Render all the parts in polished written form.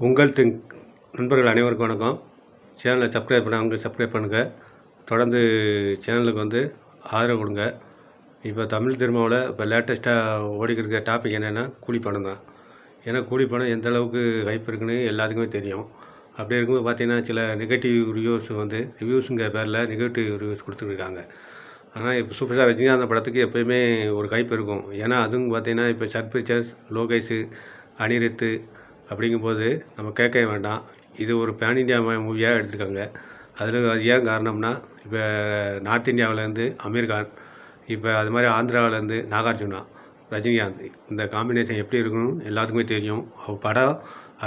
உங்கள் நண்பர்கள் அனைவருக்கும் வணக்கம். சேனலை சப்ஸ்கிரைப் பண்ணவங்க சப்ஸ்கிரைப் பண்ணுங்கள். தொடர்ந்து சேனலுக்கு வந்து ஆதரவு கொடுங்க. இப்போ தமிழ் சினிமாவில் இப்போ லேட்டஸ்ட்டாக ஓடிக்கிட்டு இருக்க டாபிக் என்னென்னா கூலிப்படம் தான். ஏன்னா கூலிப்படம் எந்த அளவுக்கு ஹைப் இருக்குன்னு எல்லாத்துக்குமே தெரியும். அப்படி இருக்கும்போது பார்த்தீங்கன்னா சில நெகட்டிவ் ரிவ்யூஸுங்கிற பேரில் நெகட்டிவ் ரிவ்யூஸ் கொடுத்துருக்காங்க. ஆனால் இப்போ சூப்பர் ஸ்டார் ரஜினிகாந்த் படத்துக்கு எப்போயுமே ஒரு ஹைப் இருக்கும். ஏன்னா அதுவும் பார்த்தீங்கன்னா இப்போ சன் பிக்சர்ஸ், லோகேஷ், அனிருத் அப்படிங்கும்போது நம்ம கேட்கவே வேண்டாம். இது ஒரு பேன் இண்டியா மூவியாக எடுத்திருக்காங்க. அதில் அது ஏன் காரணம்னா இப்போ நார்த் இந்தியாவிலேருந்து அமீர் கான், இப்போ அது மாதிரி ஆந்திராவிலேருந்து நாகார்ஜுனா, ரஜினிகாந்த் இந்த காம்பினேஷன் எப்படி இருக்குன்னு எல்லாத்துக்குமே தெரியும். படம்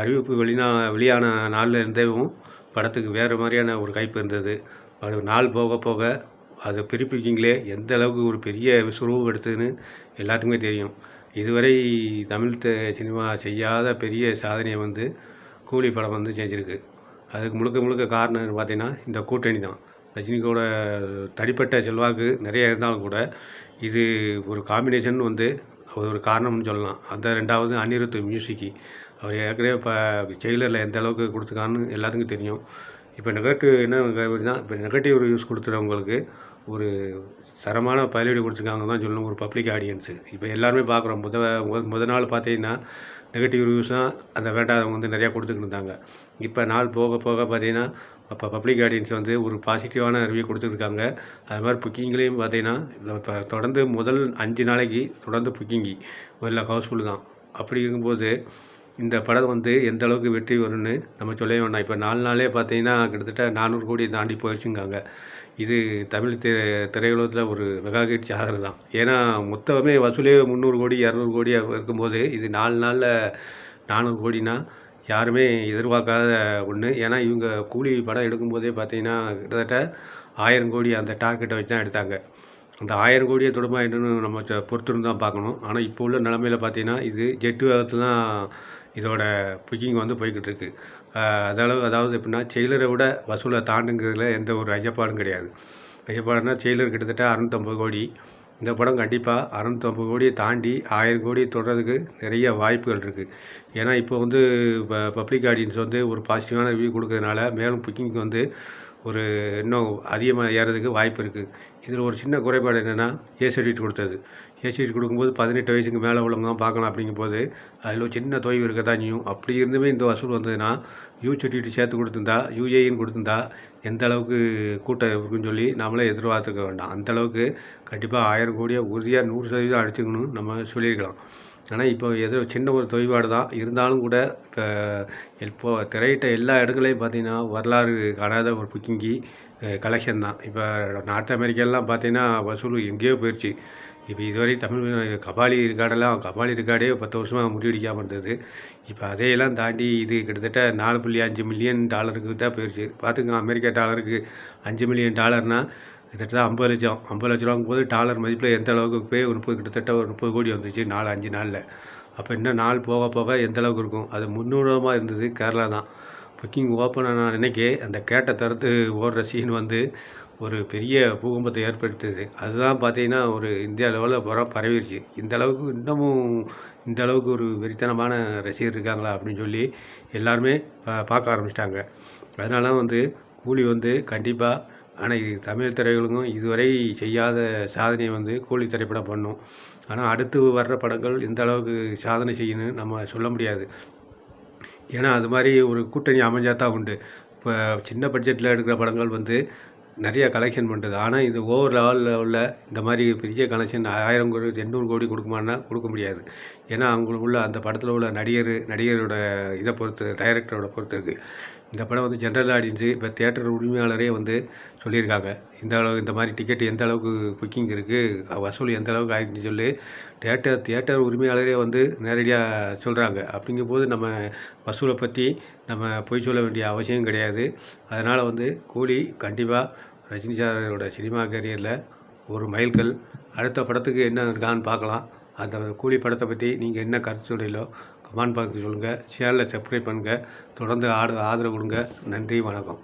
அறிவிப்பு வெளியான நாளில் இருந்தேவும் படத்துக்கு வேறு மாதிரியான ஒரு ஹைப் இருந்தது. அது நாள் போக போக அது பிரிப்பிக்கிங்களே எந்த அளவுக்கு ஒரு பெரிய விஸ்வரூபம் எடுத்ததுன்னு எல்லாத்துக்குமே தெரியும். இதுவரை தமிழ் சினிமா செய்யாத பெரிய சாதனையை வந்து கூலி படம் வந்து செஞ்சுருக்கு. அதுக்கு முழுக்க காரணம் பார்த்திங்கன்னா இந்த கூட்டணி தான். ரஜினிக்கோட தனிப்பட்ட செல்வாக்கு நிறைய இருந்தாலும் கூட இது ஒரு காம்பினேஷன் வந்து ஒரு காரணம்னு சொல்லலாம். அந்த ரெண்டாவது அனிருத் மியூசிக்கு, அவர் ஏற்கனவே இப்போ ஜெயிலரில் எந்த அளவுக்கு கொடுத்துருக்கான்னு எல்லாத்துக்கும் தெரியும். இப்போ நெகட்டிவ் ரிவ்யூஸ் கொடுத்துறவங்களுக்கு ஒரு தரமான பதிலீடு கொடுத்துருக்காங்க தான் சொல்லணும், ஒரு பப்ளிக் ஆடியன்ஸு. இப்போ எல்லாருமே பார்க்குறோம். முத நாள் பார்த்தீங்கன்னா நெகட்டிவ் ரிவ்யூஸ் தான் அந்த வேண்டாதவங்க வந்து நிறையா கொடுத்துக்கிட்டு இருந்தாங்க. இப்போ நாள் போக போக பார்த்தீங்கன்னா அப்போ பப்ளிக் ஆடியன்ஸ் வந்து ஒரு பாசிட்டிவான ரிவ்யூ கொடுத்துருக்காங்க. அது மாதிரி புக்கிங்லேயும் பார்த்தீங்கன்னா இப்போ தொடர்ந்து முதல் 5 நாளைக்கு தொடர்ந்து புக்கிங்கி எல்லாம் ஹவுஸ்ஃபுல் தான். அப்படி இருக்கும்போது இந்த படம் வந்து எந்த அளவுக்கு வெற்றி வரும்னு நம்ம சொல்லவே வேண்டாம். இப்போ 4 நாளே பார்த்தீங்கன்னா கிட்டத்தட்ட 400 கோடி தாண்டி போயிடுச்சுங்காங்க. இது தமிழ் திரையுலகத்தில் ஒரு மெகா ஹிட் சாதனை தான். ஏன்னா மொத்தமே வசூலே 300 கோடி 200 கோடி இருக்கும்போது இது 4 நாளில் 400 கோடினா யாருமே எதிர்பார்க்காத ஒன்று. ஏன்னா இவங்க கூலி படம் எடுக்கும்போதே பார்த்தீங்கன்னா கிட்டத்தட்ட 1000 கோடி அந்த டார்கெட்டை வச்சு தான் எடுத்தாங்க. அந்த 1000 கோடியை தொடுமா என்னன்னு நம்ம பொறுத்திருந்து தான் பார்க்கணும். ஆனால் இப்போ உள்ள நிலமையில் பார்த்தீங்கன்னா இது ஜெட்டு வேகத்தில் தான் இதோட புக்கிங் வந்து போய்கிட்டு இருக்கு. அதாவது எப்படின்னா ஜெயிலரை விட வசூலை தாண்டுங்கிறதுல எந்த ஒரு ஐயப்பாடும் கிடையாது. ஐயப்பாடுனா ஜெயிலர் கிட்டத்தட்ட 650 கோடி. இந்த படம் கண்டிப்பாக 650 கோடியை தாண்டி 1000 கோடி தொடுறதுக்கு நிறைய வாய்ப்புகள் இருக்குது. ஏன்னா இப்போ வந்து இப்போ பப்ளிக் ஆடியன்ஸ் வந்து ஒரு பாசிட்டிவான ரிவ்யூ கொடுக்கறதுனால மேலும் புக்கிங்க்கு வந்து ஒரு இன்னும் அதிகமாக ஏறதுக்கு வாய்ப்பு இருக்குது. இதில் ஒரு சின்ன குறைபாடு என்னென்னா ஏ சர்டிஃபிகேட் கொடுத்தது. ஏ சர்டிஃபிகேட் கொடுக்கும்போது 18 வயசுக்கு மேலே உள்ளவங்க தான் பார்க்கலாம். அப்படிங்கும்போது அதில் ஒரு சின்ன தொய்வு இருக்க தான் செய்யும். அப்படி இருந்துமே இந்த வசூல் வந்ததுன்னா யூ சர்டிஃபிகேட் சேர்த்து கொடுத்துருந்தா, யூஏஇன்னு கொடுத்துருந்தா எந்த அளவுக்கு கூட்டம் இருக்குன்னு சொல்லி நம்மளே எதிர்பார்த்துக்க வேண்டாம். அந்தளவுக்கு கண்டிப்பாக 1000 கோடியை உறுதியாக 100% அடிச்சுக்கணும்னு நம்ம சொல்லியிருக்கலாம். ஆனால் இப்போ ஏதோ சின்ன ஒரு தொய்பாடு தான் இருந்தாலும் கூட இப்போ திரையிட்ட எல்லா இடங்களையும் பார்த்திங்கன்னா வரலாறு காணாத ஒரு புக்கிங்கி கலெக்ஷன் தான். இப்போ நார்த் அமெரிக்காலாம் பார்த்திங்கன்னா வசூல் எங்கேயோ போயிடுச்சு. இப்போ இதுவரை தமிழ் கபாலி ரெக்கார்டே 10 வருஷமாக முறியடிக்காமல் இருந்தது. இப்போ அதையெல்லாம் தாண்டி இது கிட்டத்தட்ட $4.5 மில்லியன் தான் போயிடுச்சு. பார்த்துங்க, அமெரிக்கா டாலருக்கு $5 மில்லியன் கிட்டத்தட்ட 50 லட்சம். 50 லட்ச ரூபாங்கும் போது டாலர் மதிப்பில் எந்த அளவுக்கு போய் கிட்டத்தட்ட ஒரு 30 கோடி வந்துச்சு 4-5 நாளில். அப்போ இன்னும் நாள் போக போக எந்த அளவுக்கு இருக்கும். அது முன்னுரிதமாக இருந்தது கேரளா தான். புக்கிங் ஓப்பன் ஆன அன்னைக்கே அந்த கேட்டை தடுத்து ஓடுற சீன் வந்து ஒரு பெரிய பூகம்பத்தை ஏற்படுத்துது. அதுதான் பார்த்தீங்கன்னா ஒரு இந்தியா லெவலில் பரவிடுச்சு. இந்த அளவுக்கு ஒரு வெறித்தனமான ரசிகர் இருக்காங்களா அப்படின்னு சொல்லி எல்லாருமே பார்க்க ஆரம்பிச்சிட்டாங்க. அதனால வந்து கூலி வந்து கண்டிப்பாக, ஆனால் இது தமிழ் திரையுலகம் இதுவரை செய்யாத சாதனையை வந்து கூலி திரைப்படம் பண்ணும். ஆனால் அடுத்து வர்ற படங்கள் எந்த அளவுக்கு சாதனை செய்யணும்னு நம்ம சொல்ல முடியாது. ஏன்னா அது மாதிரி ஒரு கூட்டணி அமைஞ்சால் தான் உண்டு. இப்போ சின்ன பட்ஜெட்டில் எடுக்கிற படங்கள் வந்து நிறைய கலெக்ஷன் பண்ணுறது. ஆனால் இது ஓவர் லெவலில் உள்ள இந்த மாதிரி பெரிய கலெக்ஷன் 1000 கோடி 800 கோடி கொடுக்குமான்னா கொடுக்க முடியாது. ஏன்னா அவங்களுக்குள்ள அந்த படத்தில் உள்ள நடிகரோட இதை பொறுத்து, டைரக்டரோட பொறுத்து இருக்குது. இந்த படம் வந்து ஜென்ரல் ஆடியன்ஸு இப்போ தியேட்டர் உரிமையாளரே வந்து சொல்லியிருக்காங்க. இந்த மாதிரி டிக்கெட் எந்த அளவுக்கு புக்கிங் இருக்குது, வசூல் எந்த அளவுக்கு ஆகிடுச்சுன்னு சொல்லி தியேட்டர் உரிமையாளரே வந்து நேரடியாக சொல்கிறாங்க. அப்படிங்கும்போது நம்ம வசூலை பற்றி நம்ம பொய் சொல்ல வேண்டிய அவசியம் கிடையாது. அதனால் வந்து கூலி கண்டிப்பாக ரஜினி சாரோட சினிமா கேரியரில் ஒரு மைல்கல். அடுத்த படத்துக்கு என்ன இருக்கான்னு பார்க்கலாம். அந்த கூலி படத்தை பற்றி நீங்கள் என்ன கருத்து சொல்கிறீங்களோ கமெண்ட் பாக்ஸில் சொல்லுங்கள். சேனலை சப்ஸ்கிரைப் பண்ணுங்கள். தொடர்ந்து ஆதரவு கொடுங்க. நன்றி, வணக்கம்.